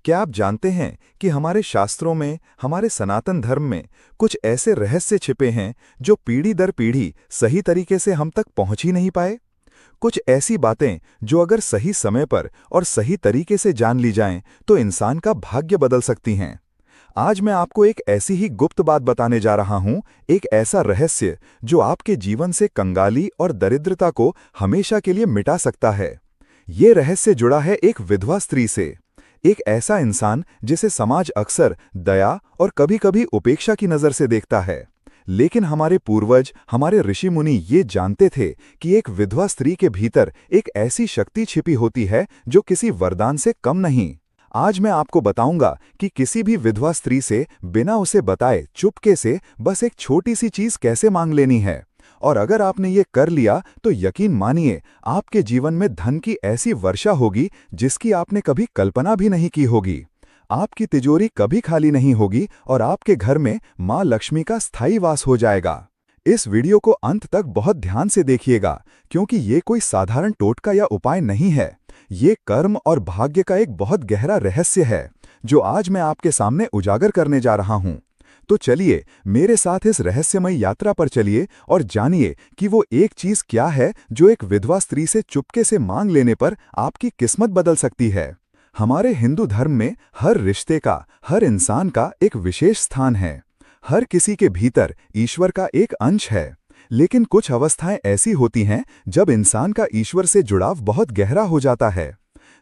क्या आप जानते हैं कि हमारे शास्त्रों में, हमारे सनातन धर्म में कुछ ऐसे रहस्य छिपे हैं जो पीढ़ी दर पीढ़ी सही तरीके से हम तक पहुंच ही नहीं पाए? कुछ ऐसी बातें जो अगर सही समय पर और सही तरीके से जान ली जाएं तो इंसान का भाग्य बदल सकती हैं। आज मैं आपको एक ऐसी ही गुप्त बात बताने जा रहा हूं, एक ऐसा रहस्य जो आपके जीवन से कंगाली और दरिद्रता को हमेशा के लिए मिटा सकता है। ये रहस्य जुड़ा है एक विधवा स्त्री से, एक ऐसा इंसान जिसे समाज अक्सर दया और कभी-कभी उपेक्षा की नज़र से देखता है। लेकिन हमारे पूर्वज, हमारे ऋषि मुनि ये जानते थे कि एक विधवा स्त्री के भीतर एक ऐसी शक्ति छिपी होती है जो किसी वरदान से कम नहीं। आज मैं आपको बताऊंगा कि किसी भी विधवा स्त्री से बिना उसे बताए चुपके से बस एक छोटी सी चीज कैसे मांग लेनी है, और अगर आपने ये कर लिया तो यकीन मानिए आपके जीवन में धन की ऐसी वर्षा होगी जिसकी आपने कभी कल्पना भी नहीं की होगी। आपकी तिजोरी कभी खाली नहीं होगी और आपके घर में मां लक्ष्मी का स्थायी वास हो जाएगा। इस वीडियो को अंत तक बहुत ध्यान से देखिएगा, क्योंकि ये कोई साधारण टोटका या उपाय नहीं है। ये कर्म और भाग्य का एक बहुत गहरा रहस्य है जो आज मैं आपके सामने उजागर करने जा रहा हूं। तो चलिए मेरे साथ इस रहस्यमय यात्रा पर चलिए और जानिए कि वो एक चीज क्या है जो एक विधवा स्त्री से चुपके से मांग लेने पर आपकी किस्मत बदल सकती है। हमारे हिंदू धर्म में हर रिश्ते का, हर इंसान का एक विशेष स्थान है। हर किसी के भीतर ईश्वर का एक अंश है। लेकिन कुछ अवस्थाएं ऐसी होती हैं जब इंसान का ईश्वर से जुड़ाव बहुत गहरा हो जाता है।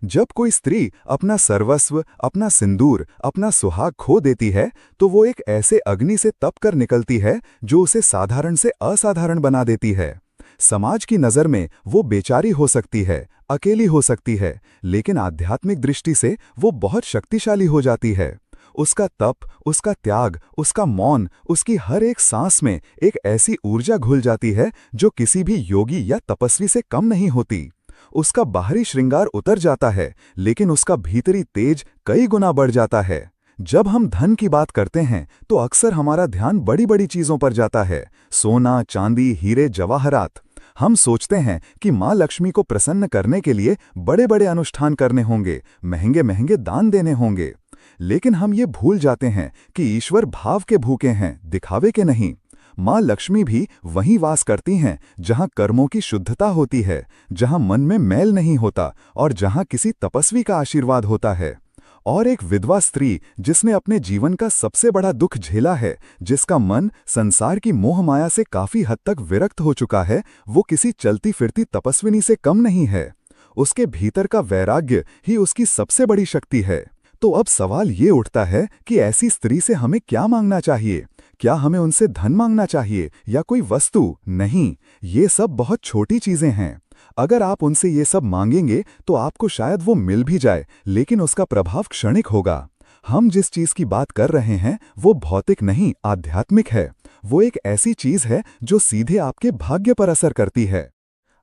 जब कोई स्त्री अपना सर्वस्व, अपना सिंदूर, अपना सुहाग खो देती है तो वो एक ऐसे अग्नि से तप कर निकलती है जो उसे साधारण से असाधारण बना देती है। समाज की नज़र में वो बेचारी हो सकती है, अकेली हो सकती है, लेकिन आध्यात्मिक दृष्टि से वो बहुत शक्तिशाली हो जाती है। उसका तप, उसका त्याग, उसका मौन, उसकी हर एक सांस में एक ऐसी ऊर्जा घुल जाती है जो किसी भी योगी या तपस्वी से कम नहीं होती। उसका बाहरी श्रृंगार उतर जाता है, लेकिन उसका भीतरी तेज कई गुना बढ़ जाता है। जब हम धन की बात करते हैं तो अक्सर हमारा ध्यान बड़ी बड़ी चीजों पर जाता है, सोना, चांदी, हीरे, जवाहरात। हम सोचते हैं कि माँ लक्ष्मी को प्रसन्न करने के लिए बड़े बड़े अनुष्ठान करने होंगे, महंगे महंगे दान देने होंगे। लेकिन हम ये भूल जाते हैं कि ईश्वर भाव के भूखे हैं, दिखावे के नहीं। माँ लक्ष्मी भी वहीं वास करती हैं जहाँ कर्मों की शुद्धता होती है, जहाँ मन में मैल नहीं होता और जहाँ किसी तपस्वी का आशीर्वाद होता है। और एक विधवा स्त्री जिसने अपने जीवन का सबसे बड़ा दुख झेला है, जिसका मन संसार की मोह माया से काफी हद तक विरक्त हो चुका है, वो किसी चलती फिरती तपस्विनी से कम नहीं है। उसके भीतर का वैराग्य ही उसकी सबसे बड़ी शक्ति है। तो अब सवाल ये उठता है कि ऐसी स्त्री से हमें क्या मांगना चाहिए? क्या हमें उनसे धन मांगना चाहिए या कोई वस्तु? नहीं, ये सब बहुत छोटी चीजें हैं। अगर आप उनसे ये सब मांगेंगे तो आपको शायद वो मिल भी जाए, लेकिन उसका प्रभाव क्षणिक होगा। हम जिस चीज की बात कर रहे हैं वो भौतिक नहीं, आध्यात्मिक है। वो एक ऐसी चीज है जो सीधे आपके भाग्य पर असर करती है।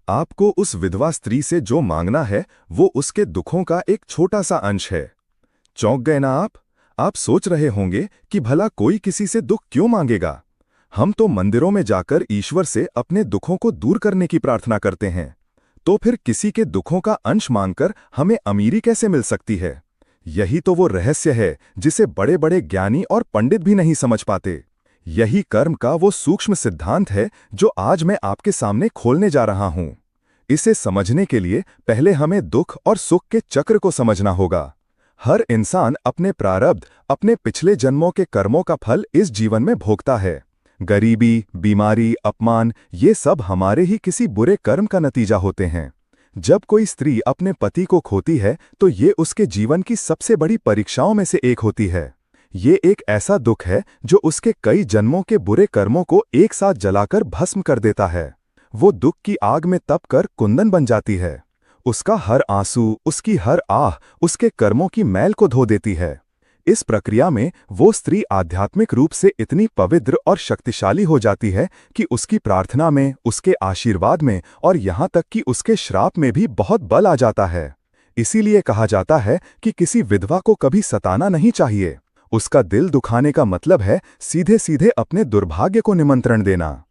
आपको उस विधवा स्त्री से जो मांगना है वो उसके दुखों का एक छोटा सा अंश है। चौंक गए ना आप? आप सोच रहे होंगे कि भला कोई किसी से दुख क्यों मांगेगा? हम तो मंदिरों में जाकर ईश्वर से अपने दुखों को दूर करने की प्रार्थना करते हैं। तो फिर किसी के दुखों का अंश मांगकर हमें अमीरी कैसे मिल सकती है? यही तो वो रहस्य है जिसे बड़े बड़े ज्ञानी और पंडित भी नहीं समझ पाते। यही कर्म का वो सूक्ष्म सिद्धांत है जो आज मैं आपके सामने खोलने जा रहा हूं। इसे समझने के लिए पहले हमें दुख और सुख के चक्र को समझना होगा। हर इंसान अपने प्रारब्ध, अपने पिछले जन्मों के कर्मों का फल इस जीवन में भोगता है। गरीबी, बीमारी, अपमान, ये सब हमारे ही किसी बुरे कर्म का नतीजा होते हैं। जब कोई स्त्री अपने पति को खोती है तो ये उसके जीवन की सबसे बड़ी परीक्षाओं में से एक होती है। ये एक ऐसा दुख है जो उसके कई जन्मों के बुरे कर्मों को एक साथ जलाकर भस्म कर देता है। वो दुख की आग में तपकर कुंदन बन जाती है। उसका हर आंसू, उसकी हर आह उसके कर्मों की मैल को धो देती है। इस प्रक्रिया में वो स्त्री आध्यात्मिक रूप से इतनी पवित्र और शक्तिशाली हो जाती है कि उसकी प्रार्थना में, उसके आशीर्वाद में और यहाँ तक कि उसके श्राप में भी बहुत बल आ जाता है। इसीलिए कहा जाता है कि किसी विधवा को कभी सताना नहीं चाहिए। उसका दिल दुखाने का मतलब है सीधे सीधे अपने दुर्भाग्य को निमंत्रण देना।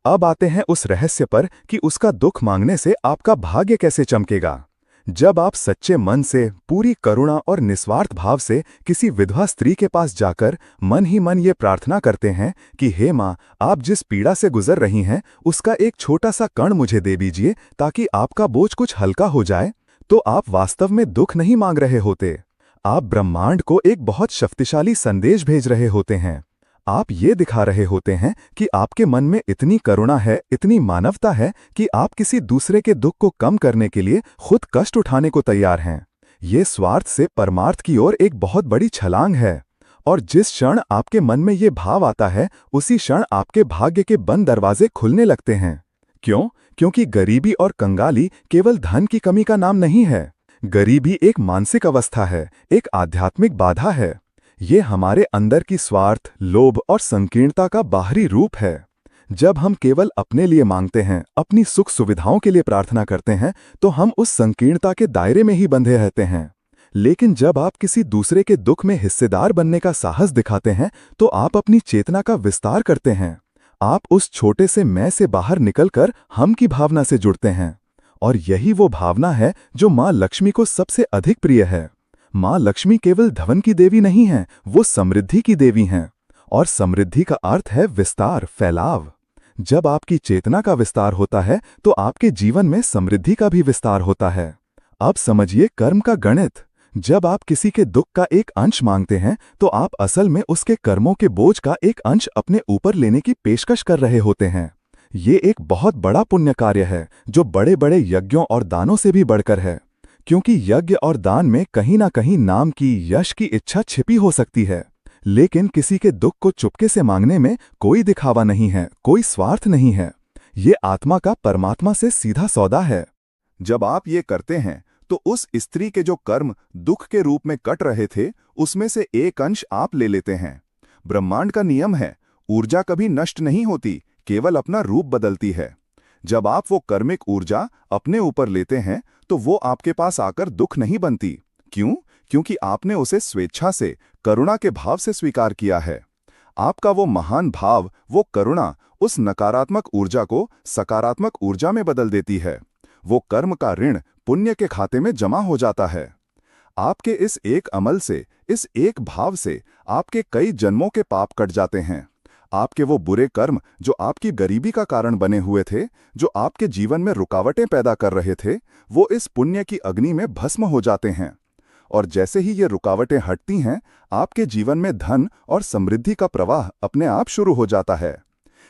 अब आते हैं उस रहस्य पर कि उसका दुख मांगने से आपका भाग्य कैसे चमकेगा। जब आप सच्चे मन से, पूरी करुणा और निस्वार्थ भाव से किसी विधवा स्त्री के पास जाकर मन ही मन ये प्रार्थना करते हैं कि हे माँ, आप जिस पीड़ा से गुजर रही हैं उसका एक छोटा सा कण मुझे दे दीजिए ताकि आपका बोझ कुछ हल्का हो जाए, तो आप वास्तव में दुख नहीं मांग रहे होते। आप ब्रह्मांड को एक बहुत शक्तिशाली संदेश भेज रहे होते हैं। आप ये दिखा रहे होते हैं कि आपके मन में इतनी करुणा है, इतनी मानवता है कि आप किसी दूसरे के दुख को कम करने के लिए खुद कष्ट उठाने को तैयार हैं। ये स्वार्थ से परमार्थ की ओर एक बहुत बड़ी छलांग है। और जिस क्षण आपके मन में ये भाव आता है, उसी क्षण आपके भाग्य के बंद दरवाजे खुलने लगते हैं। क्यों? क्योंकि गरीबी और कंगाली केवल धन की कमी का नाम नहीं है। गरीबी एक मानसिक अवस्था है, एक आध्यात्मिक बाधा है। ये हमारे अंदर की स्वार्थ, लोभ और संकीर्णता का बाहरी रूप है। जब हम केवल अपने लिए मांगते हैं, अपनी सुख सुविधाओं के लिए प्रार्थना करते हैं, तो हम उस संकीर्णता के दायरे में ही बंधे रहते हैं। लेकिन जब आप किसी दूसरे के दुख में हिस्सेदार बनने का साहस दिखाते हैं, तो आप अपनी चेतना का विस्तार करते हैं। आप उस छोटे से मैं से बाहर निकलकर हम की भावना से जुड़ते हैं। और यही वो भावना है जो माँ लक्ष्मी को सबसे अधिक प्रिय है। माँ लक्ष्मी केवल धन की देवी नहीं है, वो समृद्धि की देवी हैं। और समृद्धि का अर्थ है विस्तार, फैलाव। जब आपकी चेतना का विस्तार होता है तो आपके जीवन में समृद्धि का भी विस्तार होता है। अब समझिए कर्म का गणित। जब आप किसी के दुख का एक अंश मांगते हैं तो आप असल में उसके कर्मों के बोझ का एक अंश अपने ऊपर लेने की पेशकश कर रहे होते हैं। ये एक बहुत बड़ा पुण्य कार्य है जो बड़े बड़े यज्ञों और दानों से भी बढ़कर है, क्योंकि यज्ञ और दान में कहीं ना कहीं नाम की, यश की इच्छा छिपी हो सकती है। लेकिन किसी के दुख को चुपके से मांगने में कोई दिखावा नहीं है, कोई स्वार्थ नहीं है। ये आत्मा का परमात्मा से सीधा सौदा है। जब आप ये करते हैं तो उस स्त्री के जो कर्म दुख के रूप में कट रहे थे, उसमें से एक अंश आप ले लेते हैं। ब्रह्मांड का नियम है, ऊर्जा कभी नष्ट नहीं होती, केवल अपना रूप बदलती है। जब आप वो कर्मिक ऊर्जा अपने ऊपर लेते हैं तो वो आपके पास आकर दुख नहीं बनती। क्यों? क्योंकि आपने उसे स्वेच्छा से, करुणा के भाव से स्वीकार किया है। आपका वो महान भाव, वो करुणा, उस नकारात्मक ऊर्जा को सकारात्मक ऊर्जा में बदल देती है। वो कर्म का ऋण पुण्य के खाते में जमा हो जाता है। आपके इस एक अमल से, इस एक भाव से आपके कई जन्मों के पाप कट जाते हैं। आपके वो बुरे कर्म जो आपकी गरीबी का कारण बने हुए थे, जो आपके जीवन में रुकावटें पैदा कर रहे थे, वो इस पुण्य की अग्नि में भस्म हो जाते हैं। और जैसे ही ये रुकावटें हटती हैं, आपके जीवन में धन और समृद्धि का प्रवाह अपने आप शुरू हो जाता है।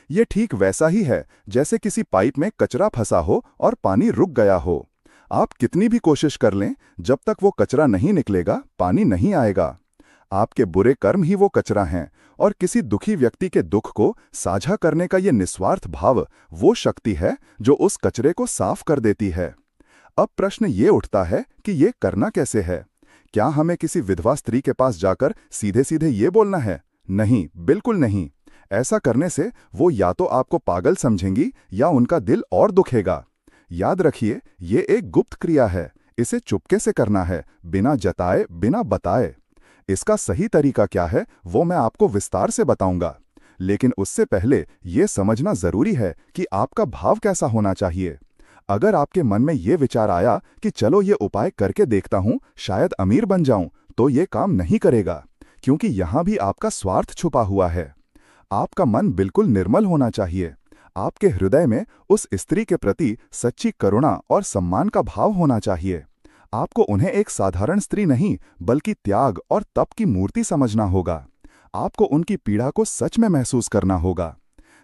ये ठीक वैसा ही है जैसे किसी पाइप में कचरा फंसा हो और पानी रुक गया हो। आप कितनी भी कोशिश कर लें, जब तक वो कचरा नहीं निकलेगा, पानी नहीं आएगा। आपके बुरे कर्म ही वो कचरा हैं, और किसी दुखी व्यक्ति के दुख को साझा करने का ये निस्वार्थ भाव वो शक्ति है जो उस कचरे को साफ कर देती है। अब प्रश्न ये उठता है कि ये करना कैसे है? क्या हमें किसी विधवा स्त्री के पास जाकर सीधे सीधे ये बोलना है? नहीं, बिल्कुल नहीं। ऐसा करने से वो या तो आपको पागल समझेंगी या उनका दिल और दुखेगा। याद रखिए, ये एक गुप्त क्रिया है। इसे चुपके से करना है, बिना जताए, बिना बताए। इसका सही तरीका क्या है वो मैं आपको विस्तार से बताऊंगा, लेकिन उससे पहले ये समझना जरूरी है कि आपका भाव कैसा होना चाहिए। अगर आपके मन में ये विचार आया कि चलो ये उपाय करके देखता हूं, शायद अमीर बन जाऊं, तो ये काम नहीं करेगा, क्योंकि यहां भी आपका स्वार्थ छुपा हुआ है। आपका मन बिल्कुल निर्मल होना चाहिए। आपके हृदय में उस स्त्री के प्रति सच्ची करुणा और सम्मान का भाव होना चाहिए। आपको उन्हें एक साधारण स्त्री नहीं, बल्कि त्याग और तप की मूर्ति समझना होगा। आपको उनकी पीड़ा को सच में महसूस करना होगा।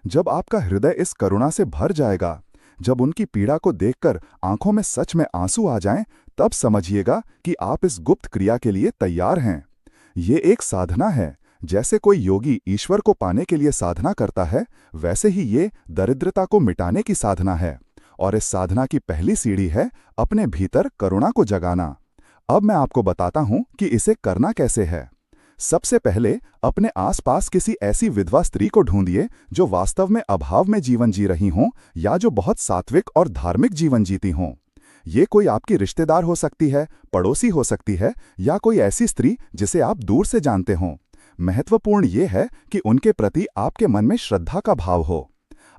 जब आपका हृदय इस करुणा से भर जाएगा, जब उनकी पीड़ा को देखकर आंखों में सच में आंसू आ जाएं, तब समझिएगा कि आप इस गुप्त क्रिया के लिए तैयार हैं। ये एक साधना है। जैसे कोई योगी ईश्वर को पाने के लिए साधना करता है, वैसे ही ये दरिद्रता को मिटाने की साधना है। और इस साधना की पहली सीढ़ी है अपने भीतर करुणा को जगाना। अब मैं आपको बताता हूं कि इसे करना कैसे है। सबसे पहले अपने आसपास किसी ऐसी विधवा स्त्री को ढूंढिए जो वास्तव में अभाव में जीवन जी रही हों या जो बहुत सात्विक और धार्मिक जीवन जीती हों। ये कोई आपकी रिश्तेदार हो सकती है, पड़ोसी हो सकती है, या कोई ऐसी स्त्री जिसे आप दूर से जानते हों। महत्वपूर्ण ये है कि उनके प्रति आपके मन में श्रद्धा का भाव हो।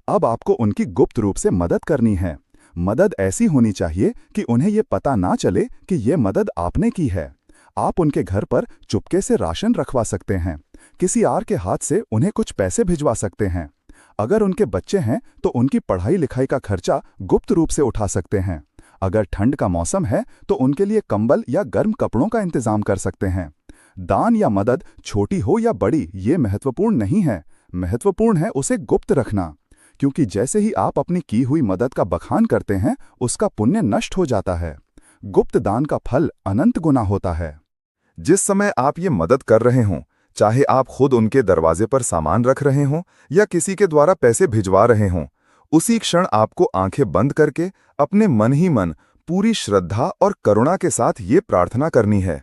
अब आपको उनकी गुप्त रूप से मदद करनी है। मदद ऐसी होनी चाहिए कि उन्हें ये पता ना चले कि ये मदद आपने की है। आप उनके घर पर चुपके से राशन रखवा सकते हैं, किसी और के हाथ से उन्हें कुछ पैसे भिजवा सकते हैं। अगर उनके बच्चे हैं तो उनकी पढ़ाई लिखाई का खर्चा गुप्त रूप से उठा सकते हैं। अगर ठंड का मौसम है तो उनके लिए कंबल या गर्म कपड़ों का इंतजाम कर सकते हैं। दान या मदद छोटी हो या बड़ी ये महत्वपूर्ण नहीं है, महत्वपूर्ण है उसे गुप्त रखना, क्योंकि जैसे ही आप अपनी की हुई मदद का बखान करते हैं उसका पुण्य नष्ट हो जाता है। गुप्त दान का फल अनंत गुना होता है। जिस समय आप ये मदद कर रहे हों, चाहे आप खुद उनके दरवाजे पर सामान रख रहे हों या किसी के द्वारा पैसे भिजवा रहे हों, उसी क्षण आपको आंखें बंद करके अपने मन ही मन पूरी श्रद्धा और करुणा के साथ ये प्रार्थना करनी है।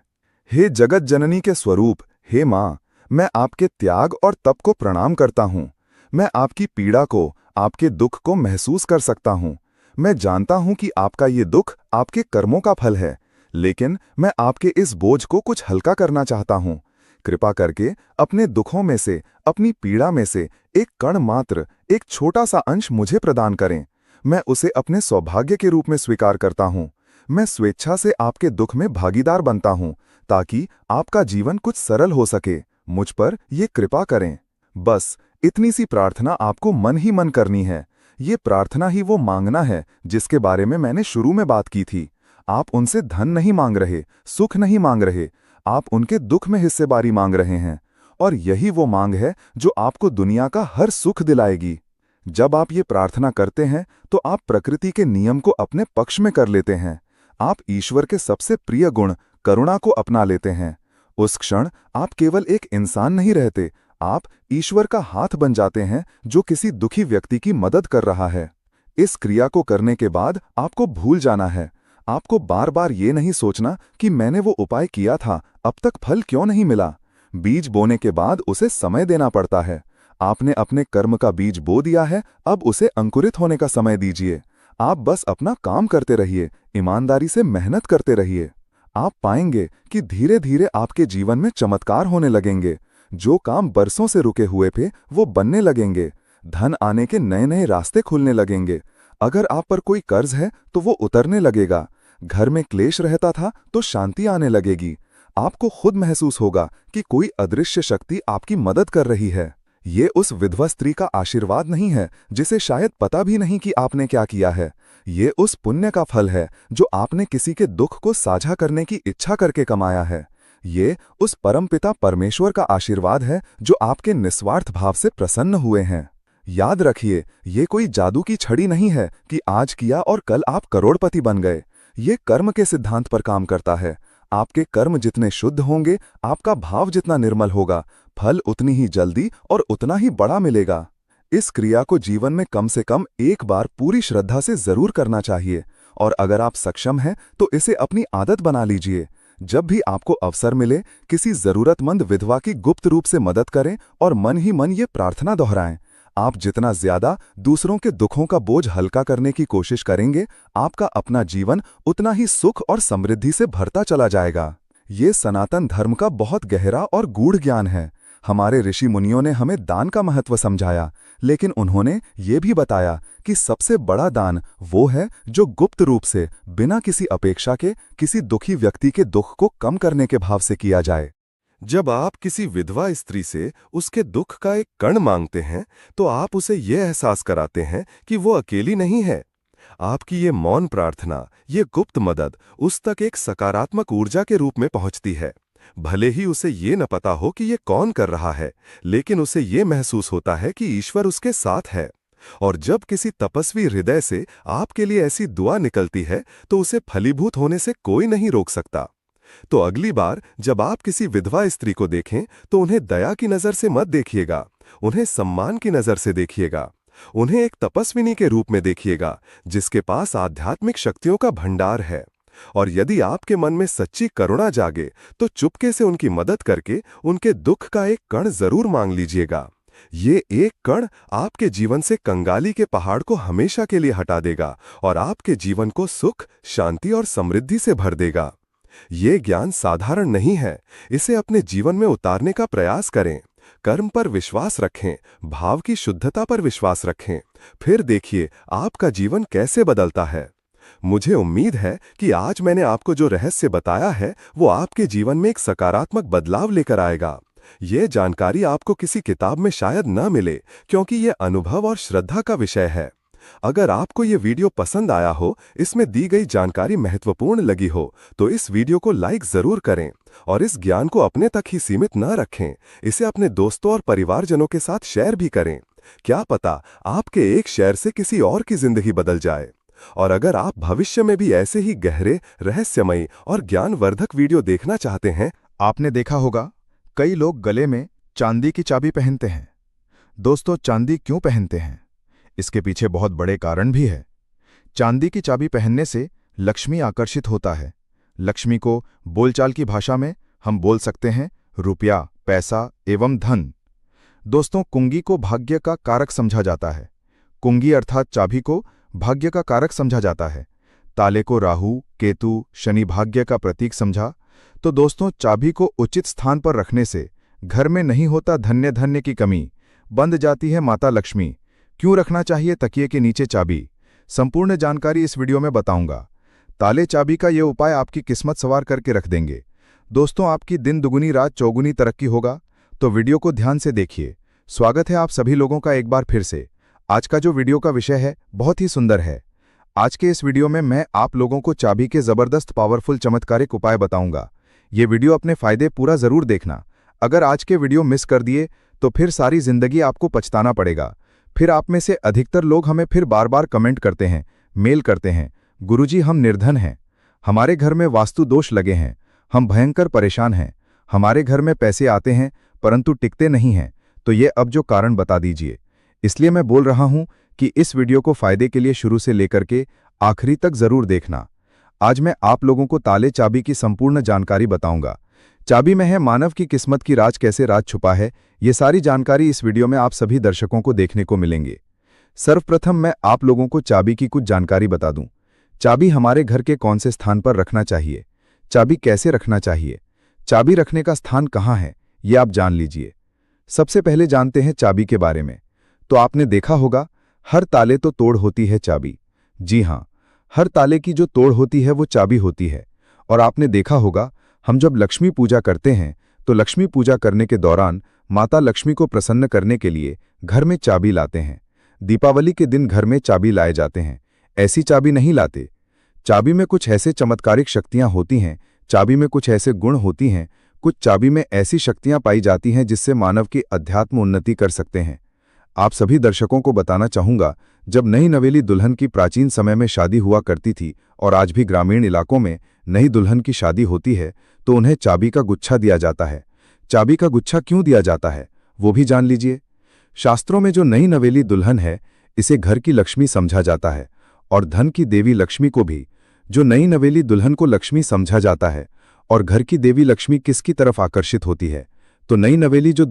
हे जगत जननी के स्वरूप, हे माँ, मैं आपके त्याग और तप को प्रणाम करता हूँ। मैं आपकी पीड़ा को, आपके दुख को महसूस कर सकता हूँ। मैं जानता हूँ कि आपका ये दुख आपके कर्मों का फल है, लेकिन मैं आपके इस बोझ को कुछ हल्का करना चाहता हूँ। कृपा करके अपने दुखों में से, अपनी पीड़ा में से एक कण मात्र, एक छोटा सा अंश मुझे प्रदान करें। मैं उसे अपने सौभाग्य के रूप में स्वीकार करता हूँ। मैं स्वेच्छा से आपके दुख में भागीदार बनता हूँ ताकि आपका जीवन कुछ सरल हो सके। मुझ पर ये कृपा करें। बस इतनी सी प्रार्थना आपको मन ही मन करनी है। ये प्रार्थना ही वो मांगना है जिसके बारे में मैंने शुरू में बात की थी। आप उनसे धन नहीं मांग रहे, सुख नहीं मांग रहे, आप उनके दुख में हिस्सेदारी मांग रहे हैं। और यही वो मांग है जो आपको दुनिया का हर सुख दिलाएगी। जब आप ये प्रार्थना करते हैं तो आप प्रकृति के नियम को अपने पक्ष में कर लेते हैं। आप ईश्वर के सबसे प्रिय गुण करुणा को अपना लेते हैं। उस क्षण आप केवल एक इंसान नहीं रहते, आप ईश्वर का हाथ बन जाते हैं जो किसी दुखी व्यक्ति की मदद कर रहा है। इस क्रिया को करने के बाद आपको भूल जाना है। आपको बार बार ये नहीं सोचना कि मैंने वो उपाय किया था, अब तक फल क्यों नहीं मिला। बीज बोने के बाद उसे समय देना पड़ता है। आपने अपने कर्म का बीज बो दिया है, अब उसे अंकुरित होने का समय दीजिए। आप बस अपना काम करते रहिए, ईमानदारी से मेहनत करते रहिए। आप पाएंगे कि धीरे धीरे आपके जीवन में चमत्कार होने लगेंगे। जो काम बरसों से रुके हुए थे वो बनने लगेंगे। धन आने के नए नए रास्ते खुलने लगेंगे। अगर आप पर कोई कर्ज है तो वो उतरने लगेगा। घर में क्लेश रहता था तो शांति आने लगेगी। आपको खुद महसूस होगा कि कोई अदृश्य शक्ति आपकी मदद कर रही है। ये उस विधवा स्त्री का आशीर्वाद नहीं है जिसे शायद पता भी नहीं कि आपने क्या किया है। ये उस पुण्य का फल है जो आपने किसी के दुख को साझा करने की इच्छा करके कमाया है। ये उस परमपिता परमेश्वर का आशीर्वाद है जो आपके निस्वार्थ भाव से प्रसन्न हुए हैं। याद रखिए, ये कोई जादू की छड़ी नहीं है कि आज किया और कल आप करोड़पति बन गए। ये कर्म के सिद्धांत पर काम करता है। आपके कर्म जितने शुद्ध होंगे, आपका भाव जितना निर्मल होगा, फल उतनी ही जल्दी और उतना ही बड़ा मिलेगा। इस क्रिया को जीवन में कम से कम एक बार पूरी श्रद्धा से जरूर करना चाहिए, और अगर आप सक्षम हैं तो इसे अपनी आदत बना लीजिए। जब भी आपको अवसर मिले, किसी जरूरतमंद विधवा की गुप्त रूप से मदद करें और मन ही मन ये प्रार्थना दोहराएं। आप जितना ज्यादा दूसरों के दुखों का बोझ हल्का करने की कोशिश करेंगे, आपका अपना जीवन उतना ही सुख और समृद्धि से भरता चला जाएगा। ये सनातन धर्म का बहुत गहरा और गूढ़ ज्ञान है। हमारे ऋषि मुनियों ने हमें दान का महत्व समझाया, लेकिन उन्होंने ये भी बताया कि सबसे बड़ा दान वो है जो गुप्त रूप से, बिना किसी अपेक्षा के, किसी दुखी व्यक्ति के दुख को कम करने के भाव से किया जाए। जब आप किसी विधवा स्त्री से उसके दुख का एक कण मांगते हैं तो आप उसे यह एहसास कराते हैं कि वो अकेली नहीं है। आपकी ये मौन प्रार्थना, ये गुप्त मदद उस तक एक सकारात्मक ऊर्जा के रूप में पहुंचती है। भले ही उसे ये न पता हो कि ये कौन कर रहा है, लेकिन उसे ये महसूस होता है कि ईश्वर उसके साथ है। और जब किसी तपस्वी हृदय से आपके लिए ऐसी दुआ निकलती है तो उसे फलीभूत होने से कोई नहीं रोक सकता। तो अगली बार जब आप किसी विधवा स्त्री को देखें तो उन्हें दया की नजर से मत देखिएगा, उन्हें सम्मान की नजर से देखिएगा। उन्हें एक तपस्विनी के रूप में देखिएगा जिसके पास आध्यात्मिक शक्तियों का भंडार है। और यदि आपके मन में सच्ची करुणा जागे तो चुपके से उनकी मदद करके उनके दुख का एक कण जरूर मांग लीजिएगा। ये एक कण आपके जीवन से कंगाली के पहाड़ को हमेशा के लिए हटा देगा और आपके जीवन को सुख, शांति और समृद्धि से भर देगा। ये ज्ञान साधारण नहीं है, इसे अपने जीवन में उतारने का प्रयास करें। कर्म पर विश्वास रखें, भाव की शुद्धता पर विश्वास रखें फिर देखिए आपका जीवन कैसे बदलता है। मुझे उम्मीद है कि आज मैंने आपको जो रहस्य बताया है वो आपके जीवन में एक सकारात्मक बदलाव लेकर आएगा। ये जानकारी आपको किसी किताब में शायद न मिले, क्योंकि ये अनुभव और श्रद्धा का विषय है। अगर आपको ये वीडियो पसंद आया हो, इसमें दी गई जानकारी महत्वपूर्ण लगी हो, तो इस वीडियो को लाइक जरूर करें और इस ज्ञान को अपने तक ही सीमित न रखें। इसे अपने दोस्तों और परिवारजनों के साथ शेयर भी करें। क्या पता आपके एक शेयर से किसी और की जिंदगी बदल जाए। और अगर आप भविष्य में भी ऐसे ही गहरे, रहस्यमयी और ज्ञानवर्धक वीडियो देखना चाहते हैं। आपने देखा होगा कई लोग गले में चांदी की चाबी पहनते हैं। दोस्तों, चांदी क्यों पहनते हैं? इसके पीछे बहुत बड़े कारण भी है। चांदी की चाबी पहनने से लक्ष्मी आकर्षित होता है। लक्ष्मी को बोलचाल की भाषा में हम बोल सकते हैं रुपया, पैसा एवं धन। दोस्तों, कुंगी को भाग्य का कारक समझा जाता है। कुंगी अर्थात चाबी को भाग्य का कारक समझा जाता है। ताले को राहु, केतु, शनि भाग्य का प्रतीक समझा। तो दोस्तों, चाबी को उचित स्थान पर रखने से घर में नहीं होता धन्य की कमी, बंद जाती है माता लक्ष्मी। क्यों रखना चाहिए तकिए के नीचे चाबी? संपूर्ण जानकारी इस वीडियो में बताऊंगा। ताले चाबी का ये उपाय आपकी किस्मत सवार करके रख देंगे। दोस्तों, आपकी दिन दुगुनी रात चौगुनी तरक्की होगा, तो वीडियो को ध्यान से देखिए। स्वागत है आप सभी लोगों का एक बार फिर से। आज का जो वीडियो का विषय है बहुत ही सुंदर है। आज के इस वीडियो में मैं आप लोगों को चाबी के जबरदस्त पावरफुल चमत्कारिक उपाय बताऊंगा। ये वीडियो अपने फायदे पूरा जरूर देखना। अगर आज के वीडियो मिस कर दिए तो फिर सारी जिंदगी आपको पछताना पड़ेगा। फिर आप में से अधिकतर लोग हमें फिर बार बार कमेंट करते हैं, मेल करते हैं, गुरुजी हम निर्धन हैं, हमारे घर में वास्तु दोष लगे हैं, हम भयंकर परेशान हैं, हमारे घर में पैसे आते हैं परंतु टिकते नहीं हैं। तो ये अब जो कारण बता दीजिए। इसलिए मैं बोल रहा हूं कि इस वीडियो को फायदे के लिए शुरू से लेकर के आखिरी तक जरूर देखना। आज मैं आप लोगों को ताले चाबी की संपूर्ण जानकारी बताऊंगा। चाबी में है मानव की किस्मत की राज, कैसे राज छुपा है, ये सारी जानकारी इस वीडियो में आप सभी दर्शकों को देखने को मिलेंगे। सर्वप्रथम मैं आप लोगों को चाबी की कुछ जानकारी बता दूं। चाबी हमारे घर के कौन से स्थान पर रखना चाहिए, चाबी कैसे रखना चाहिए, चाबी रखने का स्थान कहाँ है, ये आप जान लीजिए। सबसे पहले जानते हैं चाबी के बारे में। तो आपने देखा होगा हर ताले तो तोड़ होती है चाबी। जी हाँ, हर ताले की जो तोड़ होती है वो चाबी होती है। और आपने देखा होगा हम जब लक्ष्मी पूजा करते हैं तो लक्ष्मी पूजा करने के दौरान माता लक्ष्मी को प्रसन्न करने के लिए घर में चाबी लाते हैं। दीपावली के दिन घर में चाबी लाए जाते हैं, ऐसी चाबी नहीं लाते। चाबी में कुछ ऐसे चमत्कारिक शक्तियां होती हैं, चाबी में कुछ ऐसे गुण होती हैं, कुछ चाबी में ऐसी शक्तियां पाई जाती हैं जिससे मानव की अध्यात्म उन्नति कर सकते हैं। आप सभी दर्शकों को बताना चाहूंगा, जब नई नवेली दुल्हन की प्राचीन समय में शादी हुआ करती थी और आज भी ग्रामीण इलाकों में नई दुल्हन की शादी होती है तो उन्हें चाबी का गुच्छा दिया जाता है। चाबी का गुच्छा क्यों दिया जाता है वो भी जान लीजिए। शास्त्रों में जो नई नवेली दुल्हन है इसे घर की लक्ष्मी समझा जाता है और धन की देवी लक्ष्मी को भी। जो नई नवेली दुल्हन को लक्ष्मी समझा जाता है और घर की देवी लक्ष्मी किसकी तरफ आकर्षित होती है, तो नई नवेली जो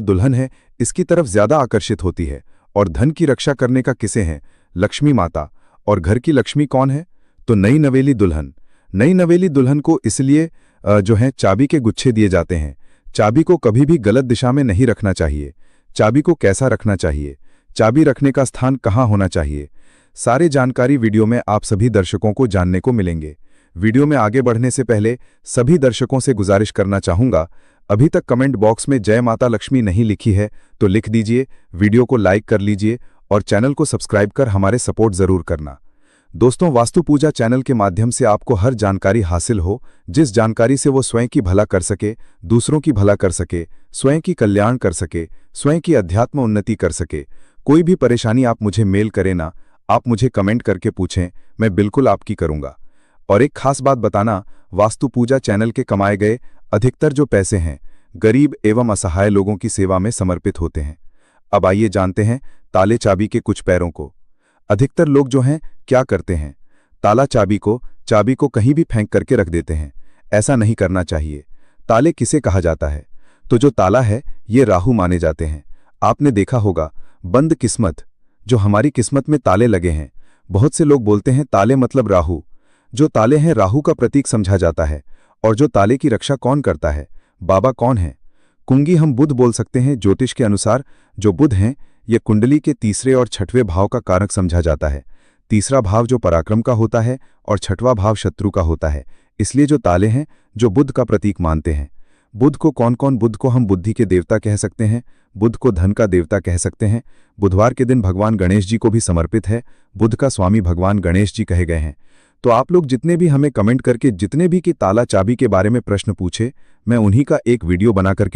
दुल्हन है इसकी तरफ ज्यादा आकर्षित होती है। और धन की रक्षा करने का किसे है? लक्ष्मी माता। और घर की लक्ष्मी कौन है? तो नई नवेली दुल्हन। नई नवेली दुल्हन को इसलिए जो है चाबी के गुच्छे दिए जाते हैं। चाबी को कभी भी गलत दिशा में नहीं रखना चाहिए। चाबी को कैसा रखना चाहिए, चाबी रखने का स्थान कहाँ होना चाहिए, सारी जानकारी वीडियो में आप सभी दर्शकों को जानने को मिलेंगे। वीडियो में आगे बढ़ने से पहले सभी दर्शकों से गुजारिश करना चाहूंगा, अभी तक कमेंट बॉक्स में जय माता लक्ष्मी नहीं लिखी है तो लिख दीजिए, वीडियो को लाइक कर लीजिए और चैनल को सब्सक्राइब कर हमारे सपोर्ट जरूर करना। दोस्तों, वास्तु पूजा चैनल के माध्यम से आपको हर जानकारी हासिल हो, जिस जानकारी से वो स्वयं की भला कर सके, दूसरों की भला कर सके, स्वयं की कल्याण कर सके, स्वयं की अध्यात्म उन्नति कर सके। कोई भी परेशानी आप मुझे मेल करें ना, आप मुझे कमेंट करके पूछें, मैं बिल्कुल आपकी करूंगा। और एक खास बात बताना, वास्तु पूजा चैनल के कमाए गए अधिकतर जो पैसे हैं गरीब एवं असहाय लोगों की सेवा में समर्पित होते हैं। अब आइए जानते हैं ताले चाबी के कुछ पैरों को। अधिकतर लोग जो हैं क्या करते हैं, ताला चाबी को कहीं भी फेंक करके रख देते हैं। ऐसा नहीं करना चाहिए। ताले किसे कहा जाता है? तो जो ताला है ये राहु माने जाते हैं। आपने देखा होगा बंद किस्मत, जो हमारी किस्मत में ताले लगे हैं। बहुत से लोग बोलते हैं ताले मतलब राहु। जो ताले हैं राहु का प्रतीक समझा जाता है। और जो ताले की रक्षा कौन करता है? बाबा कौन है? कुंगी हम बुध बोल सकते हैं। ज्योतिष के अनुसार जो बुध हैं यह कुंडली के तीसरे और छठवें भाव का कारक समझा जाता है। तीसरा भाव जो पराक्रम का होता है और छठवां भाव शत्रु का होता है। इसलिए जो ताले हैं जो बुध का प्रतीक मानते हैं। बुध को कौन कौन? बुध को हम बुद्धि के देवता कह सकते हैं, बुध को धन का देवता कह सकते हैं। बुधवार के दिन भगवान गणेश जी को भी समर्पित है। बुध का स्वामी भगवान गणेश जी कहे गए हैं। तो आप लोग जितने भी हमें कमेंट करके जितने भी कि ताला चाबी के बारे में प्रश्न पूछे, मैं उन्हीं का एक वीडियो बना करके